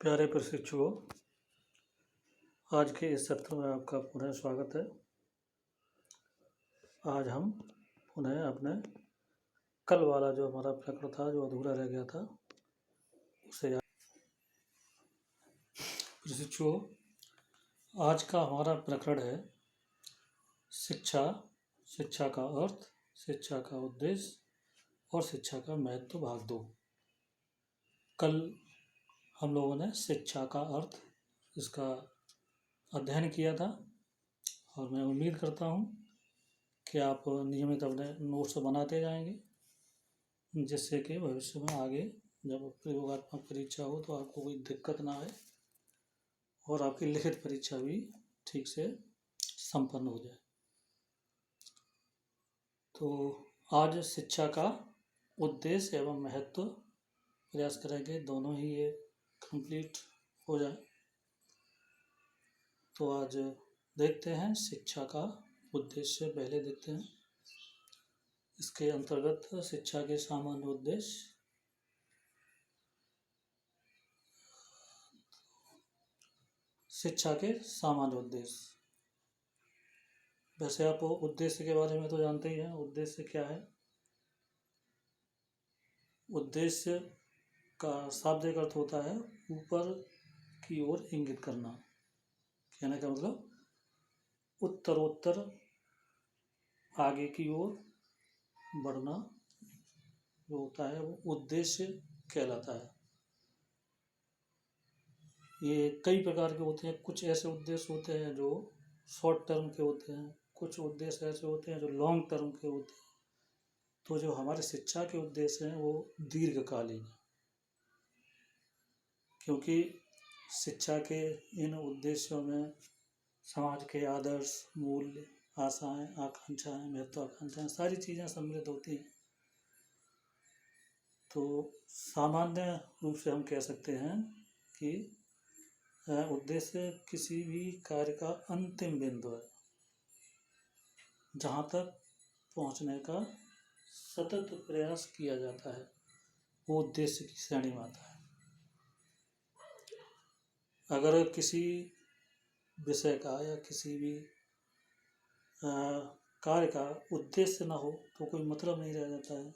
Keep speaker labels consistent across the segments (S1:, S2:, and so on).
S1: प्यारे प्रशिक्षुओं, आज के इस सत्र में आपका पुनः स्वागत है। आज हम पुनः अपने कल वाला जो हमारा प्रकरण था, जो अधूरा रह गया था, उसे प्रशिक्षुओं, आज का हमारा प्रकरण है शिक्षा, शिक्षा का अर्थ, शिक्षा का उद्देश्य और शिक्षा का महत्व भाग 2। कल हम लोगों ने शिक्षा का अर्थ, इसका अध्ययन किया था और मैं उम्मीद करता हूँ कि आप नियमित अपने नोट्स बनाते जाएंगे, जिससे कि भविष्य में आगे जब प्रयोगात्मक परीक्षा हो तो आपको कोई दिक्कत ना आए और आपकी लिखित परीक्षा भी ठीक से संपन्न हो जाए। तो आज शिक्षा का उद्देश्य एवं महत्व प्रयास करेंगे दोनों ही ये कंप्लीट हो जाए। तो आज देखते हैं शिक्षा का उद्देश्य, पहले देखते हैं इसके अंतर्गत शिक्षा के सामान्य उद्देश्य। शिक्षा के सामान्य उद्देश्य, वैसे आप उद्देश्य के बारे में तो जानते ही हैं। उद्देश्य क्या है? उद्देश्य का शाब्दिक अर्थ होता है ऊपर की ओर इंगित करना। कहने का मतलब उत्तरोत्तर आगे की ओर बढ़ना जो होता है वो उद्देश्य कहलाता है। ये कई प्रकार के होते हैं। कुछ ऐसे उद्देश्य होते हैं जो शॉर्ट टर्म के होते हैं, कुछ उद्देश्य ऐसे होते हैं जो लॉन्ग टर्म के होते हैं। तो जो हमारे शिक्षा के उद्देश्य हैं वो दीर्घकालीन है, क्योंकि शिक्षा के इन उद्देश्यों में समाज के आदर्श, मूल्य, आशाएं, आकांक्षाएं, महत्वाकांक्षाएं सारी चीज़ें सम्मिलित होती हैं। तो सामान्य रूप से हम कह सकते हैं कि उद्देश्य किसी भी कार्य का अंतिम बिंदु है, जहाँ तक पहुँचने का सतत प्रयास किया जाता है, वो उद्देश्य की श्रेणी में आता है। अगर किसी विषय का या किसी भी कार्य का उद्देश्य न हो तो कोई मतलब नहीं रह जाता है।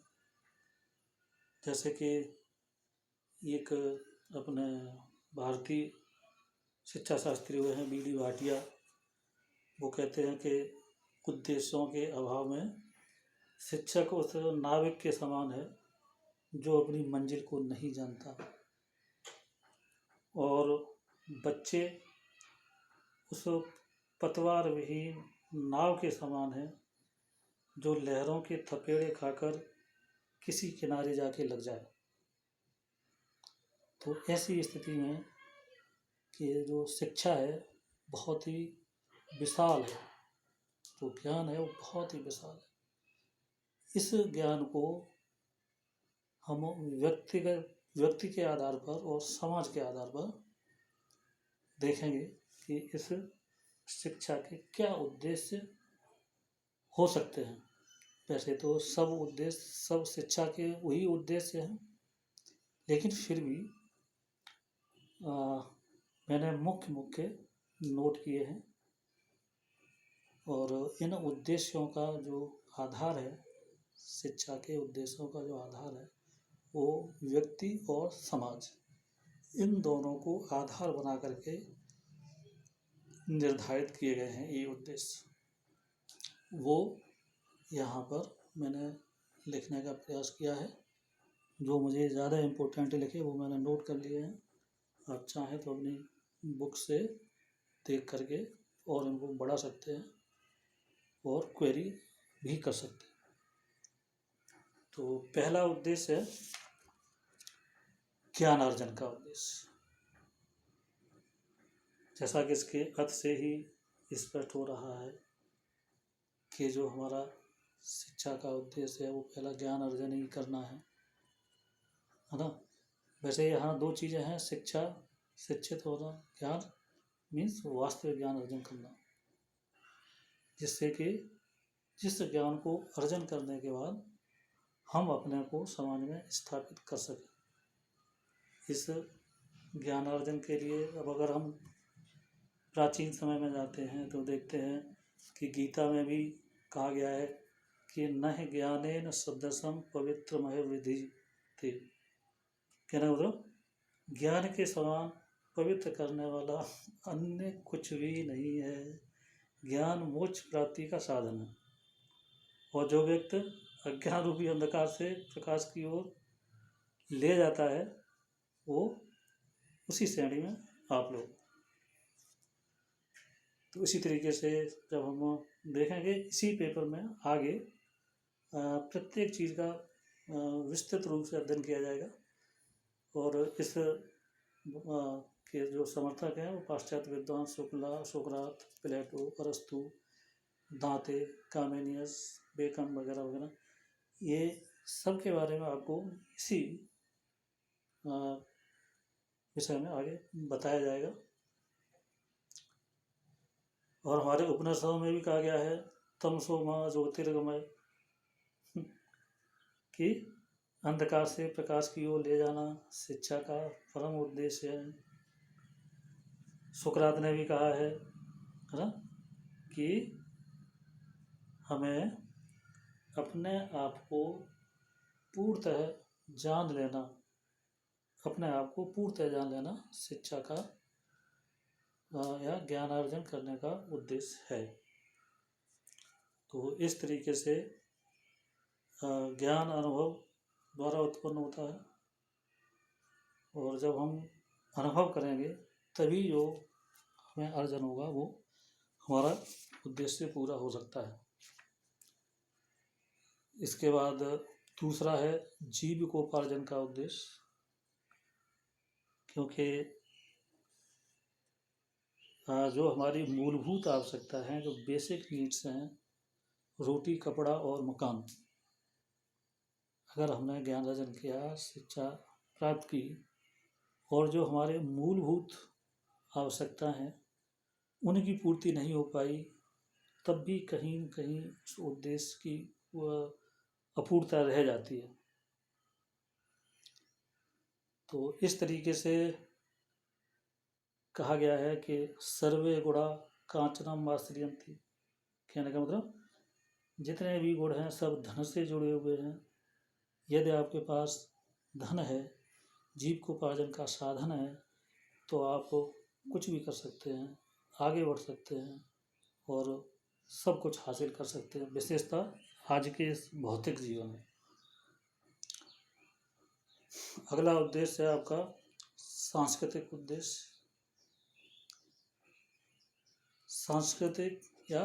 S1: जैसे कि एक अपने भारतीय शिक्षा शास्त्री हुए हैं बी डी भाटिया, वो कहते हैं कि उद्देश्यों के अभाव में शिक्षक उस नाविक के समान है जो अपनी मंजिल को नहीं जानता, और बच्चे उस पतवार विहीन नाव के समान है जो लहरों के थपेड़े खाकर किसी किनारे जाके लग जाए। तो ऐसी स्थिति में कि जो शिक्षा है बहुत ही विशाल है, जो ज्ञान है वो बहुत ही विशाल है। इस ज्ञान को हम व्यक्ति के आधार पर और समाज के आधार पर देखेंगे कि इस शिक्षा के क्या उद्देश्य हो सकते हैं। वैसे तो सब शिक्षा के वही उद्देश्य हैं, लेकिन फिर भी मैंने मुख्य नोट किए हैं, और इन उद्देश्यों का जो आधार है, शिक्षा के उद्देश्यों का जो आधार है वो व्यक्ति और समाज, इन दोनों को आधार बना करके निर्धारित किए गए हैं ये उद्देश्य। वो यहाँ पर मैंने लिखने का प्रयास किया है। जो मुझे ज़्यादा इम्पोर्टेंट लिखे वो मैंने नोट कर लिए हैं। आप चाहें तो अपनी बुक से देख करके और इनको बढ़ा सकते हैं और क्वेरी भी कर सकते हैं। तो पहला उद्देश्य है ज्ञान अर्जन का उद्देश्य। जैसा कि इसके अर्थ से ही स्पष्ट हो रहा है कि जो हमारा शिक्षा का उद्देश्य है वो पहला ज्ञान अर्जन ही करना है ना। वैसे यहाँ दो चीज़ें हैं, शिक्षा, शिक्षित होना, ज्ञान मीन्स वास्तविक ज्ञान अर्जन करना, जिससे कि जिस ज्ञान को अर्जन करने के बाद हम अपने को समाज में स्थापित कर सकें। इस ज्ञानार्जन के लिए अब अगर हम प्राचीन समय में जाते हैं तो देखते हैं कि गीता में भी कहा गया है कि न ज्ञानेन सदृशं पवित्रमय विधि थे। कहना मतलब ज्ञान के समान पवित्र करने वाला अन्य कुछ भी नहीं है। ज्ञान मोक्ष प्राप्ति का साधन है और जो व्यक्ति अज्ञान रूपी अंधकार से प्रकाश की ओर ले जाता है वो उसी श्रेणी में आप लोग। तो इसी तरीके से जब हम देखेंगे इसी पेपर में आगे प्रत्येक चीज़ का विस्तृत रूप से अध्ययन किया जाएगा और इस के जो समर्थक हैं वो पाश्चात्य विद्वान सोक्रात, प्लेटो, अरस्तु, दांते, कामेनियस, बेकन वगैरह वगैरह, ये सब के बारे में आपको इसी विषय में आगे बताया जाएगा। और हमारे उपनिषदों में भी कहा गया है तमसो मा ज्योतिर्गमय, कि अंधकार से प्रकाश की ओर ले जाना शिक्षा का परम उद्देश्य है। सुकरात ने भी कहा है ना, कि हमें अपने आप को पूर्णतः जान लेना, अपने आप को पूर्णतः जान लेना शिक्षा का या ज्ञानार्जन करने का उद्देश्य है। तो इस तरीके से ज्ञान अनुभव द्वारा उत्पन्न होता है और जब हम अनुभव करेंगे तभी जो हमें अर्जन होगा वो हमारा उद्देश्य पूरा हो सकता है। इसके बाद दूसरा है जीविकोपार्जन का उद्देश्य, क्योंकि जो हमारी मूलभूत आवश्यकता है, जो बेसिक नीड्स हैं, रोटी, कपड़ा और मकान, अगर हमने ज्ञान अर्जन किया, शिक्षा प्राप्त की और जो हमारे मूलभूत आवश्यकता हैं उनकी पूर्ति नहीं हो पाई, तब भी कहीं न कहीं उस उद्देश्य की अपूर्णता रह जाती है। तो इस तरीके से कहा गया है कि सर्वे गुणा कांचनम आश्रयन्ति, कहने का मतलब जितने भी गुण हैं सब धन से जुड़े हुए हैं। यदि आपके पास धन है, जीविकोपार्जन का साधन है, तो आप कुछ भी कर सकते हैं, आगे बढ़ सकते हैं और सब कुछ हासिल कर सकते हैं, विशेषतः आज के इस भौतिक जीवन में। अगला उद्देश्य है आपका सांस्कृतिक उद्देश्य। सांस्कृतिक या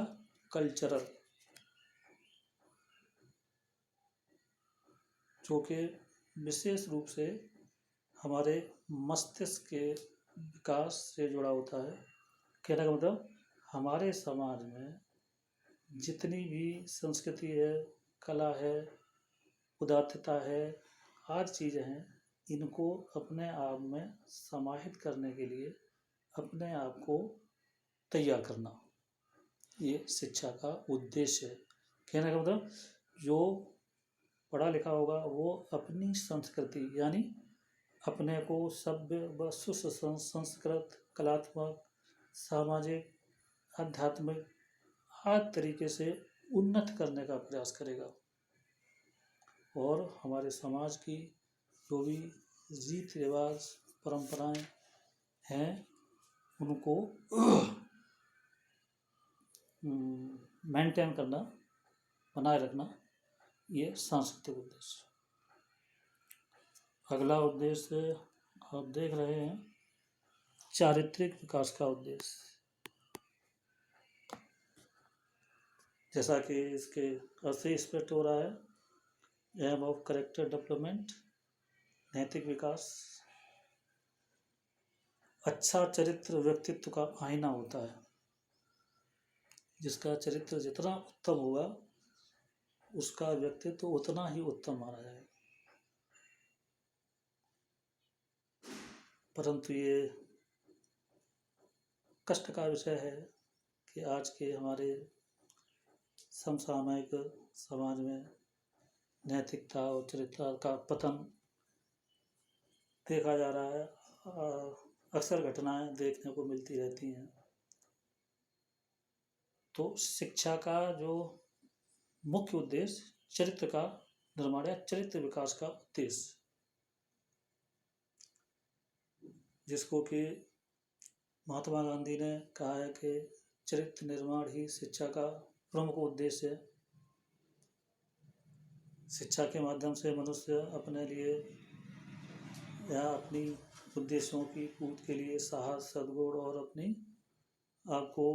S1: कल्चरल, जो कि विशेष रूप से हमारे मस्तिष्क के विकास से जुड़ा होता है। कहने का मतलब हमारे समाज में जितनी भी संस्कृति है, कला है, उदात्तता है, हर चीज़ें हैं, इनको अपने आप में समाहित करने के लिए अपने आप को तैयार करना, ये शिक्षा का उद्देश्य है। कहने का मतलब जो पढ़ा लिखा होगा वो अपनी संस्कृति यानी अपने को सभ्य व सुसंस्कृत, कलात्मक, सामाजिक, आध्यात्मिक हर तरीके से उन्नत करने का प्रयास करेगा और हमारे समाज की जो भी रीति रिवाज, परंपराएं हैं उनको मेंटेन करना, बनाए रखना, ये सांस्कृतिक उद्देश्य। अगला उद्देश्य आप देख रहे हैं चारित्रिक विकास का उद्देश्य। जैसा कि इसके अर्थ से स्पष्ट हो रहा है, एम ऑफ कैरेक्टर डेवलपमेंट, नैतिक विकास। अच्छा चरित्र व्यक्तित्व का आईना होता है। जिसका चरित्र जितना उत्तम होगा उसका व्यक्तित्व उतना ही उत्तम माना जाएगा। परंतु ये कष्ट का विषय है कि आज के हमारे समसामयिक समाज में नैतिकता और चरित्र का पतन देखा जा रहा है। अक्सर घटनाएं देखने को मिलती रहती हैं। तो शिक्षा का जो मुख्य उद्देश्य चरित्र का निर्माण या चरित्र विकास का उद्देश्य, जिसको कि महात्मा गांधी ने कहा है कि चरित्र निर्माण ही शिक्षा का प्रमुख उद्देश्य है। शिक्षा के माध्यम से मनुष्य अपने लिए या अपनी उद्देश्यों की पूर्ति के लिए साहस, सद्गुण और अपनी आपको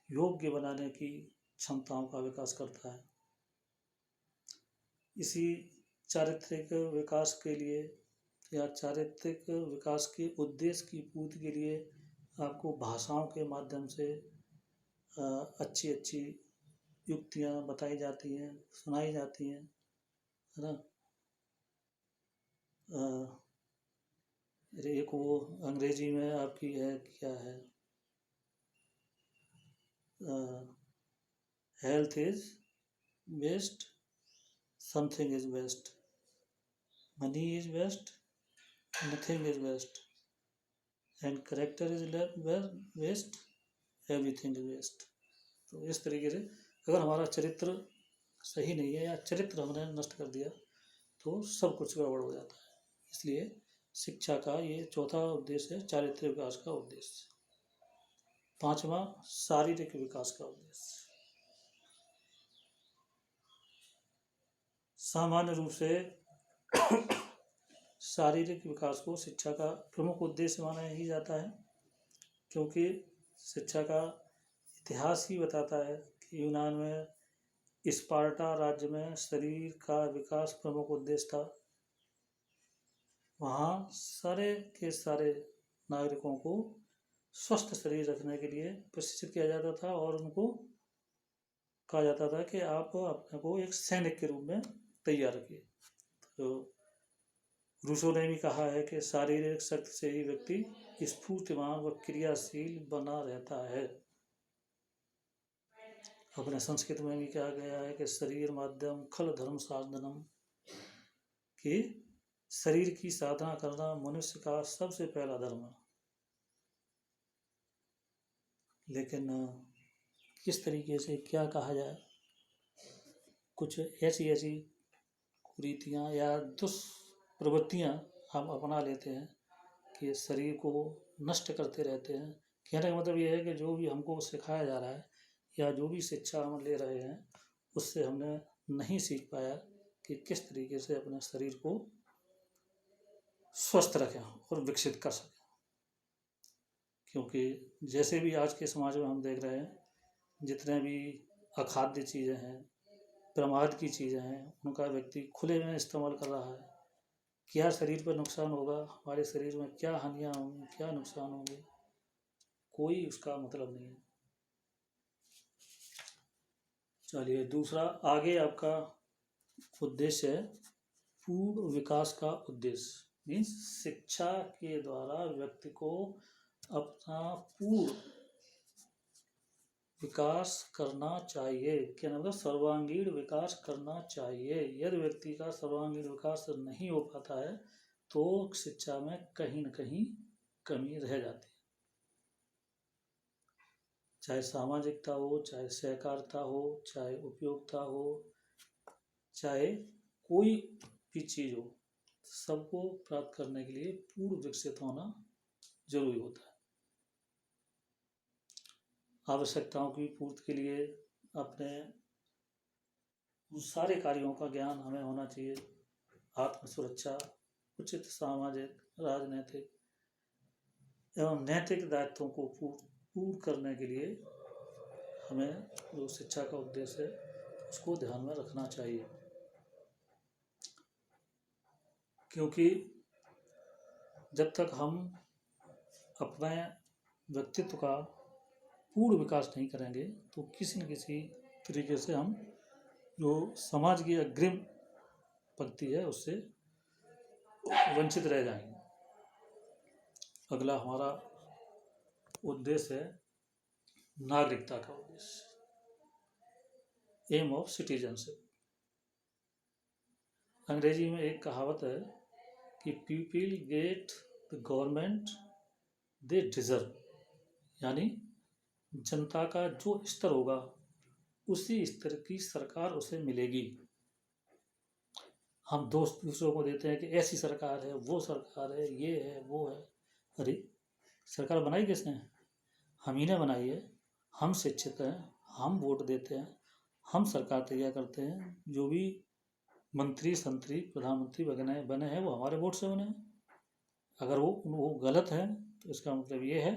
S1: योग्य बनाने की क्षमताओं का विकास करता है। इसी चारित्रिक विकास के लिए या चारित्रिक विकास के उद्देश्य की पूर्ति के लिए आपको भाषाओं के माध्यम से अच्छी अच्छी युक्तियाँ बताई जाती हैं, सुनाई जाती हैं, है ना। एक वो अंग्रेजी में आपकी है, क्या है, health is waste, something is waste, money is waste, nothing is waste, and character is waste, everything is waste. तो इस तरीके से अगर हमारा चरित्र सही नहीं है या चरित्र हमने नष्ट कर दिया तो सब कुछ गड़बड़ हो जाता है। इसलिए शिक्षा का ये चौथा उद्देश्य है, चारित्रिक विकास का उद्देश्य। पांचवा, शारीरिक विकास का उद्देश्य। सामान्य रूप से शारीरिक विकास को शिक्षा का प्रमुख उद्देश्य माना ही जाता है, क्योंकि शिक्षा का इतिहास ही बताता है कि यूनान में स्पार्टा राज्य में शरीर का विकास प्रमुख उद्देश्य था। वहाँ सारे के सारे नागरिकों को स्वस्थ शरीर रखने के लिए प्रशिक्षित किया जाता था और उनको कहा जाता था कि आप अपने को एक सैनिक के रूप में तैयार रखिए। तो रूसो ने भी कहा है कि शारीरिक शक्ति से ही व्यक्ति स्फूर्तिमान व क्रियाशील बना रहता है। अपने संस्कृत में भी कहा गया है कि शरीर माध्यम खल धर्म साधनम, कि शरीर की साधना करना मनुष्य का सबसे पहला धर्म है। लेकिन किस तरीके से क्या कहा जाए, कुछ ऐसी ऐसी कुरीतियाँ या दुष्प्रवृत्तियाँ हम अपना लेते हैं कि शरीर को नष्ट करते रहते हैं। कहने का मतलब ये है कि जो भी हमको सिखाया जा रहा है या जो भी शिक्षा हम ले रहे हैं उससे हमने नहीं सीख पाया कि किस तरीके से अपने शरीर को स्वस्थ रखें और विकसित कर सकें। क्योंकि जैसे भी आज के समाज में हम देख रहे हैं, जितने भी अखाद्य चीज़ें हैं, प्रमाद की चीज़ें हैं, उनका व्यक्ति खुले में इस्तेमाल कर रहा है। क्या शरीर पर नुकसान होगा, हमारे शरीर में क्या हानियाँ होंगी, क्या नुकसान होंगे, कोई उसका मतलब नहीं है। चलिए, दूसरा आगे आपका उद्देश्य है पूर्ण विकास का उद्देश्य। मीन्स शिक्षा के द्वारा व्यक्ति को अपना पूर्ण विकास करना चाहिए। क्या मतलब सर्वांगीण विकास करना चाहिए। यदि व्यक्ति का सर्वांगीण विकास नहीं हो पाता है तो शिक्षा में कहीं न कहीं कमी रह जाती है। चाहे सामाजिकता हो, चाहे सहकारिता हो, चाहे उपयोगिता हो, चाहे कोई भी चीज़ हो, सबको प्राप्त करने के लिए पूर्ण विकसित होना जरूरी होता है। आवश्यकताओं की पूर्ति के लिए अपने उन सारे कार्यों का ज्ञान हमें होना चाहिए। आत्म सुरक्षा, उचित सामाजिक, राजनीतिक एवं नैतिक दायित्वों को पूर्ण करने के लिए हमें जो शिक्षा का उद्देश्य है उसको ध्यान में रखना चाहिए। क्योंकि जब तक हम अपने व्यक्तित्व का पूर्ण विकास नहीं करेंगे तो किसी न किसी तरीके से हम जो समाज की अग्रिम पंक्ति है उससे वंचित रह जाएंगे। अगला हमारा उद्देश्य है नागरिकता का उद्देश्य, एम ऑफ सिटीजनशिप। अंग्रेजी में एक कहावत है कि people get the government they deserve, यानी जनता का जो स्तर होगा उसी स्तर की सरकार उसे मिलेगी। हम दोस्त दूसरों को देते हैं कि ऐसी सरकार है, वो सरकार है, ये है, वो है। अरे सरकार बनाई किसने? हम ही ने बनाई है। हम शिक्षित हैं, हम वोट देते हैं, हम सरकार तैयार करते हैं। जो भी मंत्री संतरी प्रधानमंत्री वगैरह बने हैं वो हमारे वोट से बने हैं। अगर वो गलत है तो इसका मतलब ये है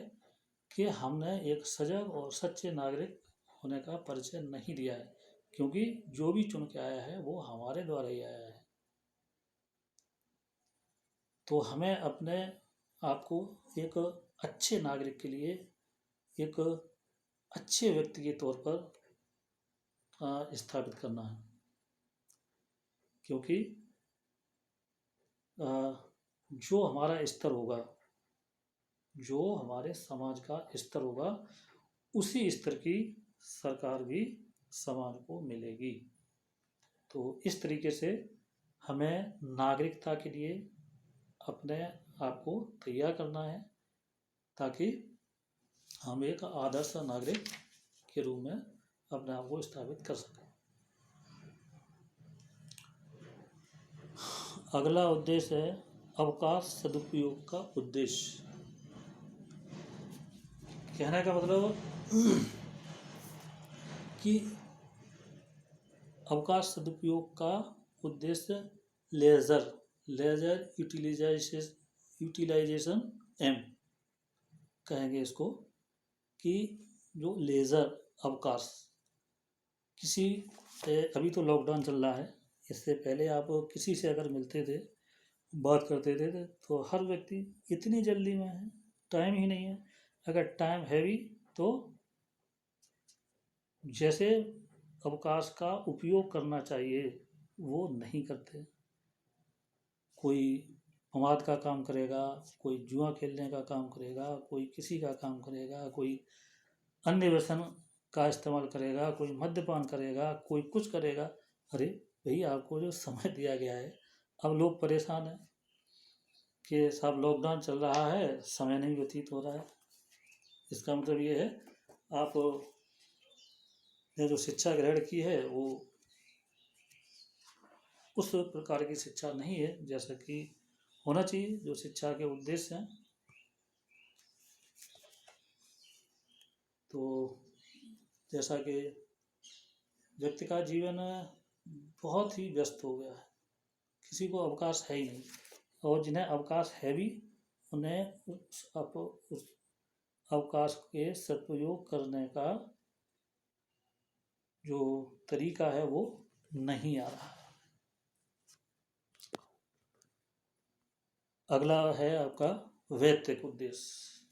S1: कि हमने एक सजग और सच्चे नागरिक होने का परिचय नहीं दिया है, क्योंकि जो भी चुन के आया है वो हमारे द्वारा ही आया है। तो हमें अपने आप को एक अच्छे नागरिक के लिए, एक अच्छे व्यक्ति के तौर पर स्थापित करना है, क्योंकि जो हमारा स्तर होगा, जो हमारे समाज का स्तर होगा, उसी स्तर की सरकार भी समाज को मिलेगी। तो इस तरीके से हमें नागरिकता के लिए अपने आप को तैयार करना है, ताकि हम एक आदर्श नागरिक के रूप में अपने आप को स्थापित कर सकें। अगला उद्देश्य है अवकाश सदुपयोग का उद्देश्य। कहने का मतलब कि अवकाश सदुपयोग का उद्देश्य लेजर यूटिलाइजेशन एम कहेंगे इसको, कि जो लेजर अवकाश किसी, अभी तो लॉकडाउन चल रहा है, इससे पहले आप किसी से अगर मिलते थे, बात करते थे तो हर व्यक्ति इतनी जल्दी में है, टाइम ही नहीं है। अगर टाइम है भी तो जैसे अवकाश का उपयोग करना चाहिए वो नहीं करते। कोई मवाद का काम करेगा, कोई जुआ खेलने का काम करेगा, कोई किसी का काम करेगा, कोई अन्य व्यसन का इस्तेमाल करेगा, कोई मद्यपान करेगा, कोई कुछ करेगा। अरे भाई, आपको जो समय दिया गया है, अब लोग परेशान हैं कि साहब लॉकडाउन चल रहा है, समय नहीं व्यतीत हो रहा है। इसका मतलब ये है आप ने जो शिक्षा ग्रहण की है वो उस प्रकार की शिक्षा नहीं है जैसा कि होना चाहिए, जो शिक्षा के उद्देश्य हैं। तो जैसा कि व्यक्ति का जीवन बहुत ही व्यस्त हो गया है, किसी को अवकाश है ही नहीं, और जिन्हें अवकाश है भी उन्हें उस अवकाश के सदुपयोग करने का जो तरीका है वो नहीं आ रहा है। अगला है आपका वैयक्तिक उद्देश्य।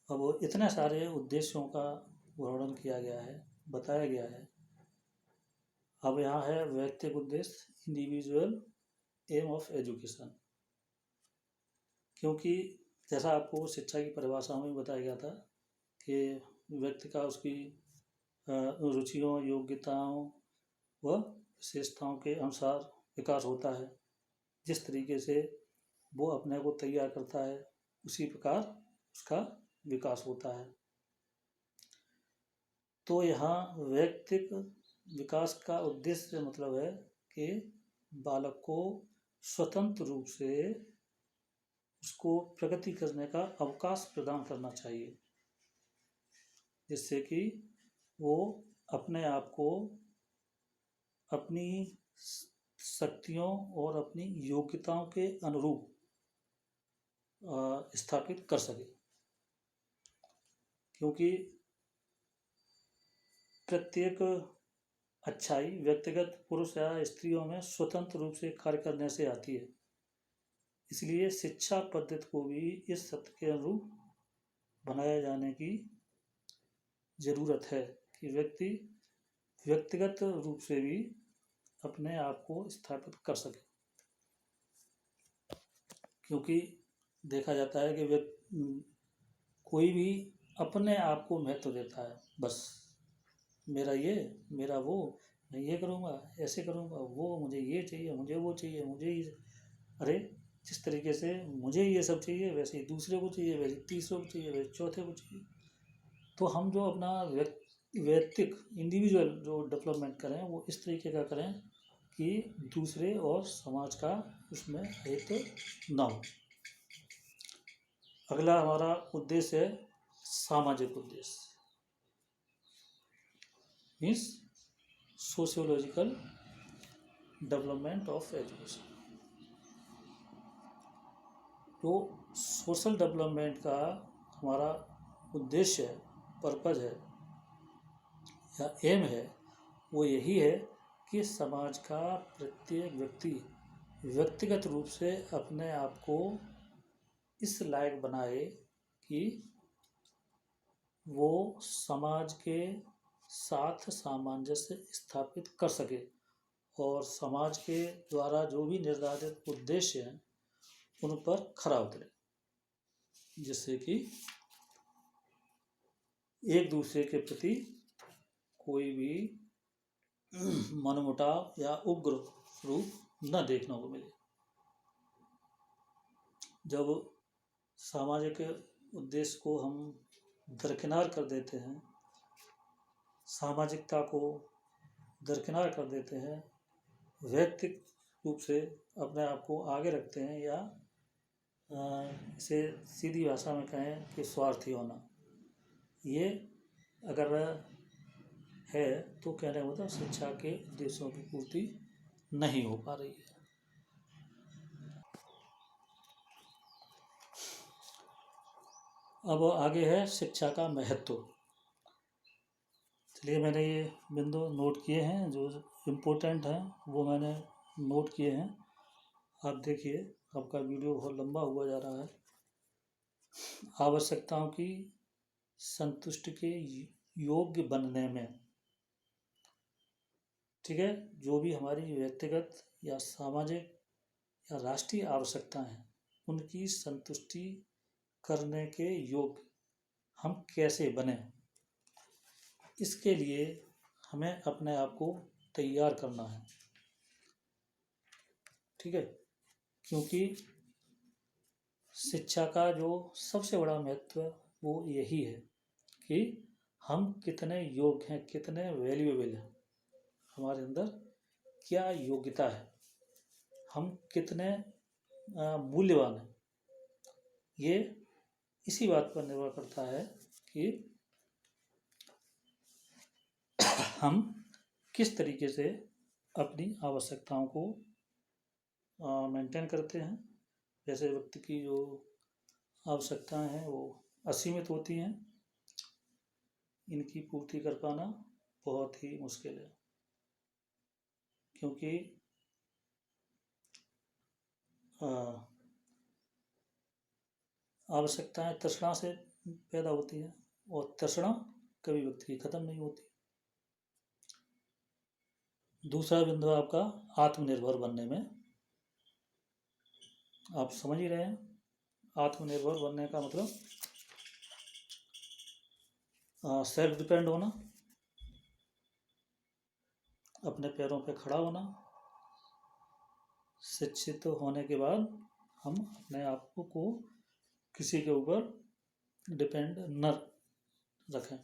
S1: अब इतने सारे उद्देश्यों का वर्णन किया गया है, बताया गया है। अब यहाँ है वैयक्तिक उद्देश्य, इंडिविजुअल एम ऑफ एजुकेशन। क्योंकि जैसा आपको शिक्षा की परिभाषा में बताया गया था कि व्यक्ति का उसकी रुचियों, योग्यताओं व विशेषताओं के अनुसार विकास होता है। जिस तरीके से वो अपने को तैयार करता है उसी प्रकार उसका विकास होता है। तो यहाँ वैयक्तिक विकास का उद्देश्य मतलब है कि बालक को स्वतंत्र रूप से उसको प्रगति करने का अवकाश प्रदान करना चाहिए, जिससे कि वो अपने आप को अपनी शक्तियों और अपनी योग्यताओं के अनुरूप स्थापित कर सके। क्योंकि प्रत्येक अच्छाई व्यक्तिगत पुरुष या स्त्रियों में स्वतंत्र रूप से कार्य करने से आती है। इसलिए शिक्षा पद्धति को भी इस सत्य के अनुरूप बनाया जाने की जरूरत है कि व्यक्ति व्यक्तिगत रूप से भी अपने आप को स्थापित कर सके। क्योंकि देखा जाता है कि कोई भी अपने आप को महत्व देता है, बस मेरा ये, मेरा वो, मैं ये करूँगा, ऐसे करूँगा, वो मुझे ये चाहिए, मुझे वो चाहिए, मुझे ये। अरे जिस तरीके से मुझे ये सब चाहिए वैसे ही दूसरे को चाहिए, वैसे तीसरे को चाहिए, वैसे चौथे को चाहिए। तो हम जो अपना वैयक्तिक इंडिविजुअल जो डेवलपमेंट करें वो इस तरीके का करें कि दूसरे और समाज का उसमें हित ना हो। अगला हमारा उद्देश्य है सामाजिक उद्देश्य, means sociological development of education. तो सोशल डेवलपमेंट का हमारा उद्देश्य है, पर्पज है या एम है, वो यही है कि समाज का प्रत्येक व्यक्ति व्यक्तिगत रूप से अपने आप को इस लायक बनाए कि वो समाज के साथ सामंजस्य स्थापित कर सके और समाज के द्वारा जो भी निर्धारित उद्देश्य हैं उन पर खरा उतरे, जिससे कि एक दूसरे के प्रति कोई भी मनमुटाव या उग्र रूप न देखने को मिले। जब सामाजिक उद्देश्य को हम दरकिनार कर देते हैं, सामाजिकता को दरकिनार कर देते हैं, वैयक्तिक रूप से अपने आप को आगे रखते हैं, या इसे सीधी भाषा में कहें कि स्वार्थी होना, ये अगर है तो कहने का मतलब शिक्षा के उद्देश्यों की पूर्ति नहीं हो पा रही है। अब आगे है शिक्षा का महत्व। चलिए मैंने ये बिंदु नोट किए हैं, जो इम्पोर्टेंट हैं वो मैंने नोट किए हैं। आप देखिए आपका वीडियो बहुत लंबा हुआ जा रहा है। आवश्यकताओं की संतुष्टि के योग्य बनने में, ठीक है, जो भी हमारी व्यक्तिगत या सामाजिक या राष्ट्रीय आवश्यकताएं हैं उनकी संतुष्टि करने के योग्य हम कैसे बने, इसके लिए हमें अपने आप को तैयार करना है। ठीक है, क्योंकि शिक्षा का जो सबसे बड़ा महत्व वो यही है कि हम कितने योग्य हैं, कितने वैल्यूएबल हैं, हमारे अंदर क्या योग्यता है, हम कितने मूल्यवान हैं। ये इसी बात पर निर्भर करता है कि हम किस तरीके से अपनी आवश्यकताओं को मेंटेन करते हैं। जैसे व्यक्ति की जो आवश्यकताएं हैं वो असीमित होती हैं, इनकी पूर्ति कर पाना बहुत ही मुश्किल है, क्योंकि आवश्यकताएं तृष्णा से पैदा होती हैं और तृष्णा कभी व्यक्ति की खत्म नहीं होती। दूसरा बिंदु है आपका आत्मनिर्भर बनने में। आप समझ ही रहे हैं, आत्मनिर्भर बनने का मतलब सेल्फ डिपेंड होना, अपने पैरों पे खड़ा होना। शिक्षित होने के बाद हम अपने आप को किसी के ऊपर डिपेंड न रखें।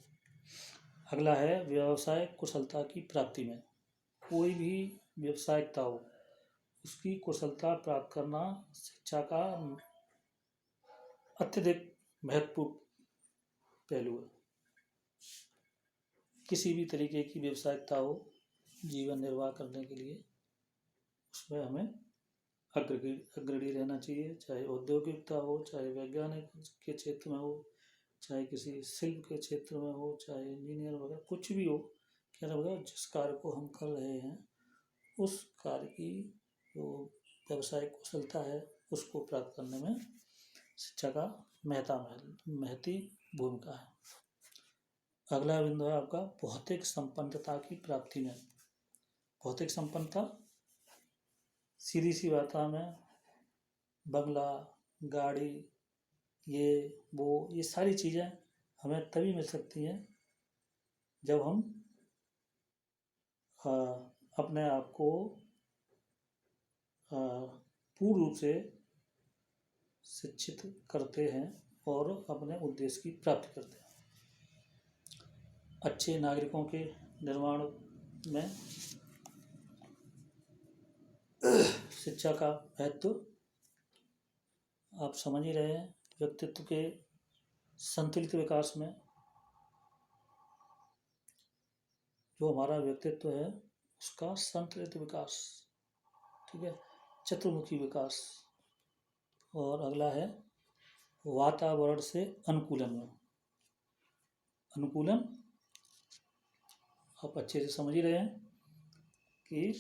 S1: अगला है व्यवसाय कुशलता की प्राप्ति में। कोई भी व्यवसायिकता हो उसकी कुशलता प्राप्त करना शिक्षा का अत्यधिक महत्वपूर्ण पहलू है। किसी भी तरीके की व्यवसायिकता हो जीवन निर्वाह करने के लिए, उसमें हमें अग्रणी रहना चाहिए, चाहे औद्योगिकता हो, चाहे वैज्ञानिक के क्षेत्र में हो, चाहे किसी शिल्प के क्षेत्र में हो, चाहे इंजीनियर वगैरह कुछ भी हो। कहना मतलब जिस कार्य को हम कर रहे हैं उस कार्य की जो व्यावसायिक कुशलता है उसको प्राप्त करने में शिक्षा का महती भूमिका है। अगला बिंदु है आपका भौतिक संपन्नता की प्राप्ति में। भौतिक संपन्नता सीधी सी भाषा में बंगला, गाड़ी, ये सारी चीज़ें हमें तभी मिल सकती हैं जब हम अपने आप को पूर्ण रूप से शिक्षित करते हैं और अपने उद्देश्य की प्राप्ति करते हैं। अच्छे नागरिकों के निर्माण में शिक्षा का महत्व आप समझ ही रहे हैं। व्यक्तित्व के संतुलित विकास में जो हमारा व्यक्तित्व है उसका संतुलित विकास, ठीक है, चतुर्मुखी विकास। और अगला है वातावरण से अनुकूलन में। अनुकूलन आप अच्छे से समझ ही रहे हैं कि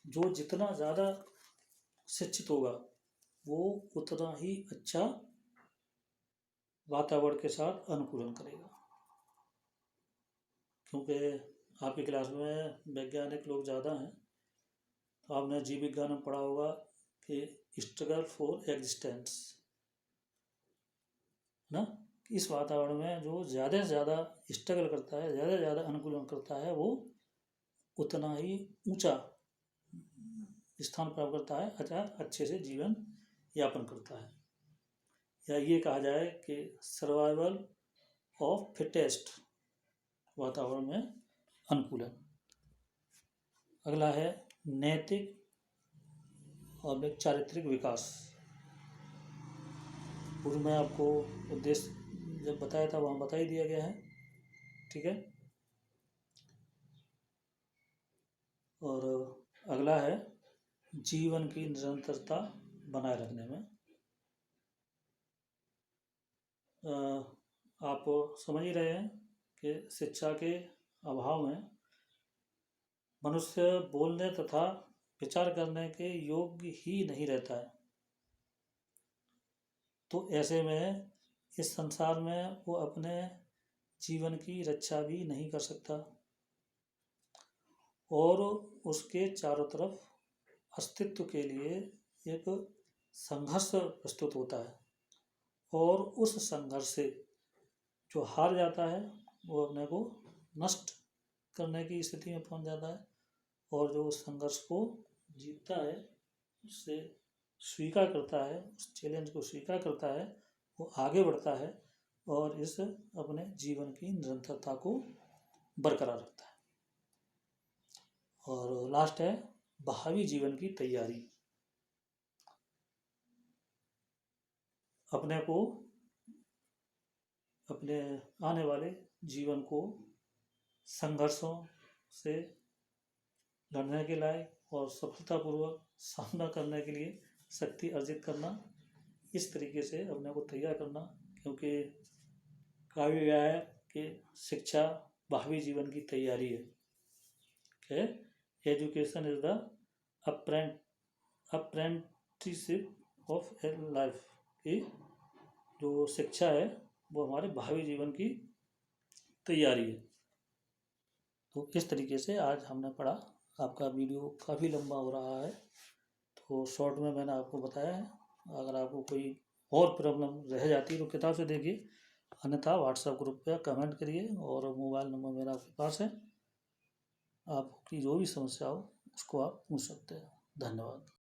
S1: जो जितना ज़्यादा शिक्षित होगा वो उतना ही अच्छा वातावरण के साथ अनुकूलन करेगा। क्योंकि आपकी क्लास में वैज्ञानिक लोग ज़्यादा हैं, तो आपने जीव विज्ञान में पढ़ा होगा कि स्ट्रगल फॉर एग्जिस्टेंस ना। इस वातावरण में जो ज़्यादा से ज़्यादा स्ट्रगल करता है, ज़्यादा से ज़्यादा अनुकूलन करता है, वो उतना ही ऊंचा स्थान प्राप्त करता है, अच्छे से जीवन यापन करता है। या ये कहा जाए कि सर्वाइवल ऑफ फिटेस्ट, वातावरण में अनुकूलन। अगला है नैतिक और चारित्रिक विकास। पूर्व में आपको उद्देश्य जब बताया था वहाँ बता ही दिया गया है, ठीक है। और अगला है जीवन की निरंतरता बनाए रखने में। आप समझ ही रहे हैं कि शिक्षा के अभाव में मनुष्य बोलने तथा विचार करने के योग्य ही नहीं रहता है। तो ऐसे में इस संसार में वो अपने जीवन की रक्षा भी नहीं कर सकता और उसके चारों तरफ अस्तित्व के लिए एक संघर्ष प्रस्तुत होता है। और उस संघर्ष से जो हार जाता है वो अपने को नष्ट करने की स्थिति में पहुंच जाता है, और जो उस संघर्ष को जीतता है, उससे स्वीकार करता है, उस चैलेंज को स्वीकार करता है, वो आगे बढ़ता है और इस अपने जीवन की निरंतरता को बरकरार रखता है। और लास्ट है भावी जीवन की तैयारी। अपने को अपने आने वाले जीवन को संघर्षों से लड़ने के लायक और सफलतापूर्वक सामना करने के लिए शक्ति अर्जित करना, इस तरीके से अपने को तैयार करना। क्योंकि कहा गया है कि शिक्षा भावी जीवन की तैयारी है। Education is the apprenticeship of A life, की जो शिक्षा है वो हमारे भावी जीवन की तैयारी है। तो इस तरीके से आज हमने पढ़ा। आपका वीडियो काफ़ी लंबा हो रहा है, तो शॉर्ट में मैंने आपको बताया है। अगर आपको कोई और प्रॉब्लम रह जाती है तो किताब से देखिए, अन्यथा व्हाट्सएप ग्रुप पे कमेंट करिए और मोबाइल नंबर मेरा आपके पास है। आपकी जो भी समस्या हो उसको आप पूछ सकते हैं। धन्यवाद।